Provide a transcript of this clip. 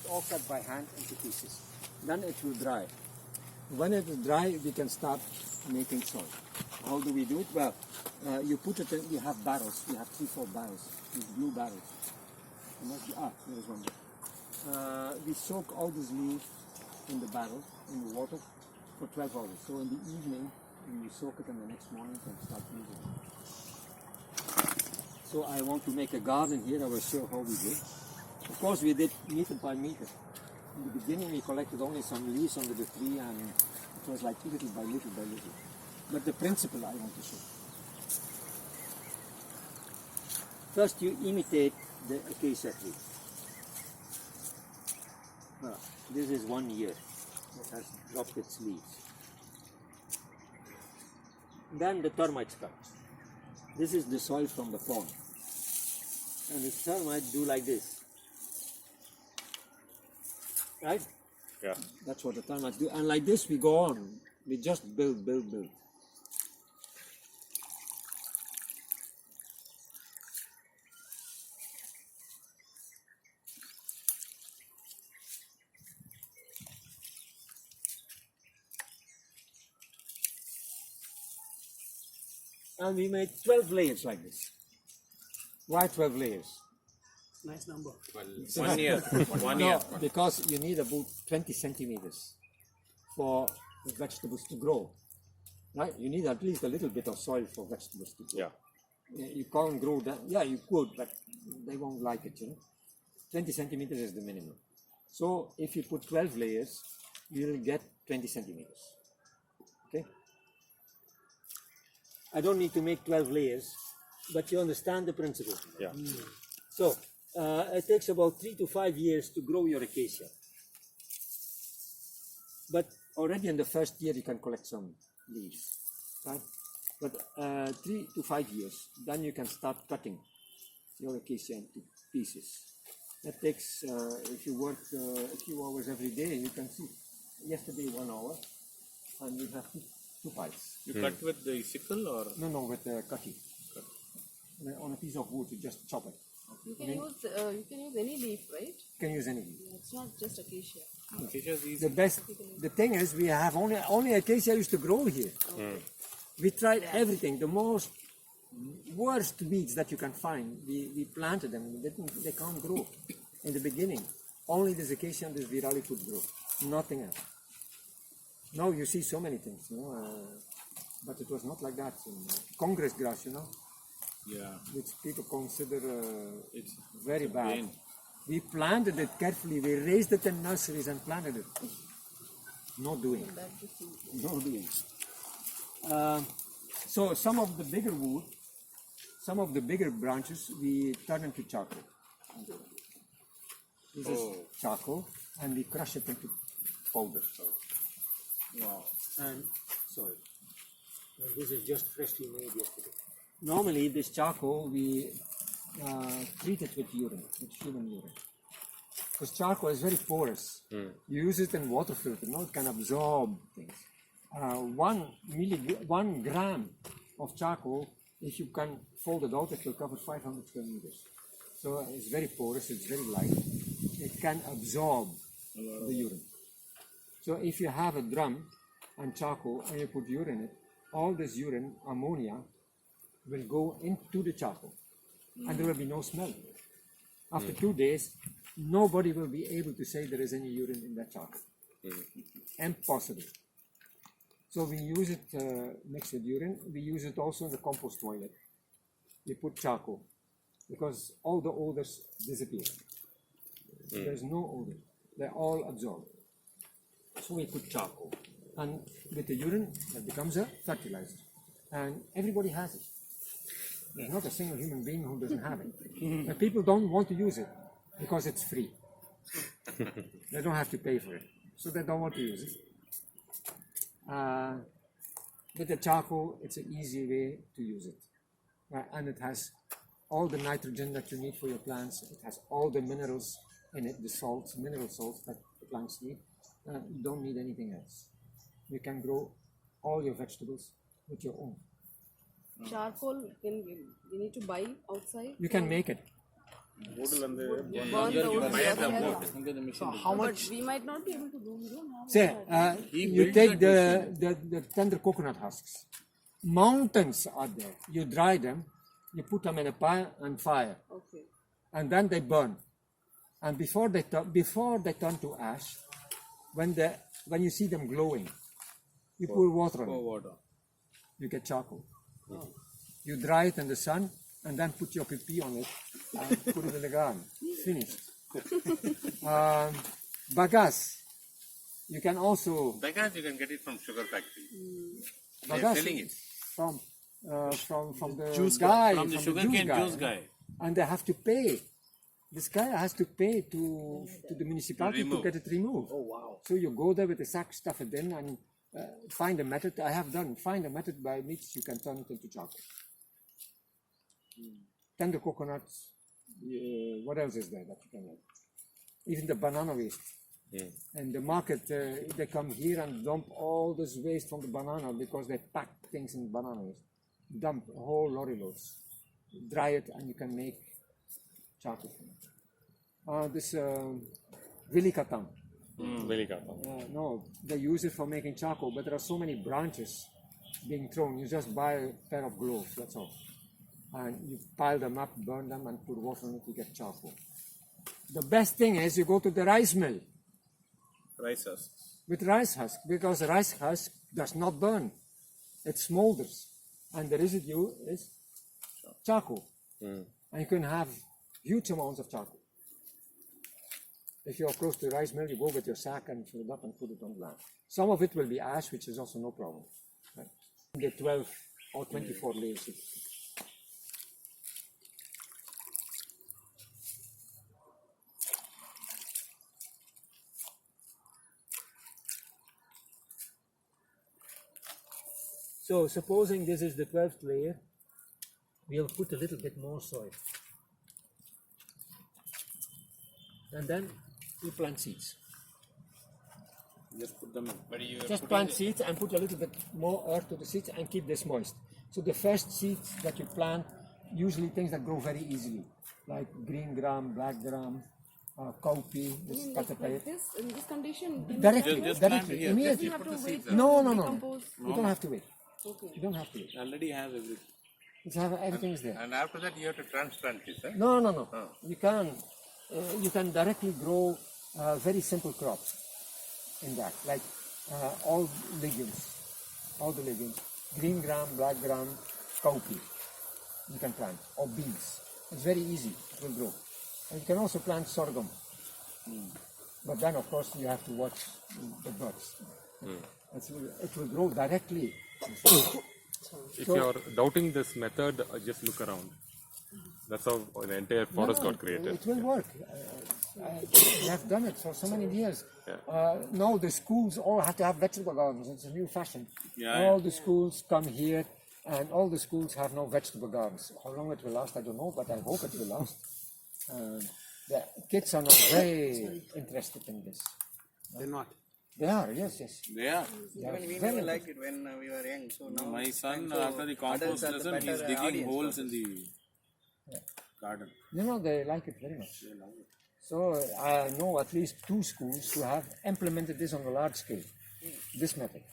all cut by hand into pieces. Then it will dry. When it is dry, we can start making soil. How do we do it? Well, you put it in, you have barrels, you have 3-4 barrels, these blue barrels. There is one there. We soak all this leaf in the barrel, in the water, for 12 hours. So in the evening, we soak it and the next morning we can start using it. So I want to make a garden here, I will show how we did. Of course we did meter by meter. In the beginning we collected only some leaves under the tree and it was like little by little by little. But the principle I want to show. First you imitate the acacia tree. This is 1 year. It has dropped its leaves. Then the termites come. This is the soil from the pond. And the termites do like this. Right? Yeah. That's what the termites do. And like this we go on. We just build. And we made 12 layers like this. Why 12 layers? Nice number. 1 year. 1 year. No, because you need about 20 centimeters for the vegetables to grow. Right? You need at least a little bit of soil for vegetables to grow. Yeah. You can't grow that. Yeah, you could, but they won't like it. 20 centimeters is the minimum. So if you put 12 layers, you will get 20 centimeters. Okay? I don't need to make 12 layers, but you understand the principle. Yeah. So it takes about 3 to 5 years to grow your acacia. But already in the first year you can collect some leaves, right? But 3 to 5 years, then you can start cutting your acacia into pieces. That takes, if you work a few hours every day, you can see. Yesterday 1 hour, and you have two piles. You cut with the sickle or? No, with the cutting. On a piece of wood, you just chop it. You can use any leaf, right? You can use any leaf. It's not just acacia. Acacia is easy. The thing is, we have only acacia used to grow here. We tried everything. The most worst weeds that you can find, we planted them. They can't grow in the beginning. Only this acacia and this virali could grow. Nothing else. Now you see so many things, but it was not like that. Congress grass, Yeah. which people consider It's very bad. vain. We planted it carefully. We raised it in nurseries and planted it. No doing. No doing. So some of the bigger wood, some of the bigger branches, we turn into charcoal. This is charcoal, and we crush it into powder. Wow. And sorry, this is just freshly made yesterday. Normally, this charcoal we treat it with urine, with human urine, because charcoal is very porous. You use it in water filter, it can absorb things. 1 gram of charcoal, if you can fold it out, it will cover 500 square meters. So it's very porous, it's very light. It can absorb the urine. So if you have a drum and charcoal and you put urine in it, all this urine, ammonia, will go into the charcoal and there will be no smell. After 2 days, nobody will be able to say there is any urine in that charcoal. Impossible. So we use it mixed with urine. We use it also in the compost toilet. We put charcoal because all the odors disappear. There's no odor. They're all absorbed. So we put charcoal. And with the urine, it becomes a fertilizer. And everybody has it. There's not a single human being who doesn't have it. But people don't want to use it because it's free. They don't have to pay for it. So they don't want to use it. With the charcoal, it's an easy way to use it. And it has all the nitrogen that you need for your plants. It has all the minerals in it, the salts, mineral salts that the plants need. You don't need anything else. You can grow all your vegetables with your own. Charcoal, you need to buy outside? You can make it. boodle and the burn the wood. under the machine. How But much? we might not be able to do. We don't have Say, that. you built take that the tender coconut husks. Mountains are there. You dry them, you put them in a pile and fire, Okay. and then they burn. And before they turn to ash, when you see them glowing, you pour water on Pour it. water. You get charcoal. You dry it in the sun, and then put your pee on it and put it in the garden. Finished. Bagasse. You can also Bagasse you can get it from sugar factory. They're bagasse selling it. from the Juice guy, From the sugarcane juice guy. and they have to pay. This guy has to pay to the municipality to remove. get it removed. Oh wow. So you go there with a sack, stuff it in, and find a method. I have done. Find a method by which you can turn it into chocolate. Tender coconuts. What else is there that you can make? Even the banana waste. And the market, they come here and dump all this waste from the banana because they pack things in banana waste. Dump whole lorry loads. Dry it and you can make chocolate. This Vilikatan. No, they use it for making charcoal, but there are so many branches being thrown. You just buy a pair of gloves, that's all. And you pile them up, burn them, and put water on it to get charcoal. The best thing is you go to the rice mill Rice husk. with rice husk, because the rice husk does not burn. It smolders, and the residue is charcoal. And you can have huge amounts of charcoal. If you're close to the rice mill, you go with your sack and fill it up and put it on the land. Some of it will be ash, which is also no problem. Right? The 12 or 24 layers. So supposing this is the 12th layer, we'll put a little bit more soil. And then we plant seeds. Just put them in. But you Just plant seeds and put a little bit more earth to the seeds and keep this moist. So the first seeds that you plant, usually things that grow very easily, like green gram, black gram, cowpea, this Like patapaya. this, in this condition, can Directly, Just directly, plant here. immediately. you have to wait for No, it no, to no. decompose? You don't have to wait. Okay. You don't have to wait. Already has everything. It's everything is there. and after that you have to transplant it, huh? No, no, no. You can directly grow very simple crops in that, like all the legumes, green gram, black gram, cowpea. You can plant, or beans. It's very easy. It will grow. And you can also plant sorghum. But then, of course, you have to watch the buds. It will grow directly. If you're doubting this method, just look around. That's how the entire forest got created. It will work. We have done it for so many years. Now the schools all have to have vegetable gardens. It's a new fashion. All the schools come here, and all the schools have now vegetable gardens. How long it will last, I don't know, but I hope it will last. The kids are not very interested in this. They're not. They are, yes. They are. They are Even we very never liked it when we were young. So now My son, so after the compost adults are the lesson, he's better digging audience holes for in this. the garden. they like it very much. So I know at least 2 schools who have implemented this on a large scale, this method.